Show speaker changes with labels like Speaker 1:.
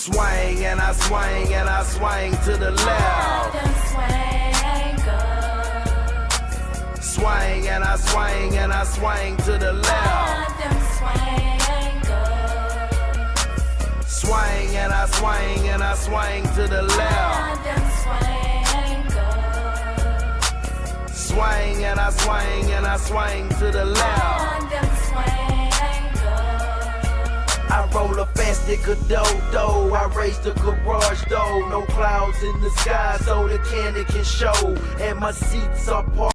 Speaker 1: Swing and I swing and I swing to the left. Swing and I swing and I swing to the left. Swing and I swing and I swing to the left. Swing and I swing and I swing to the left. I roll a fast stick of dough. I raise the garage door. No clouds in the sky so the candy can show. And my seats are parked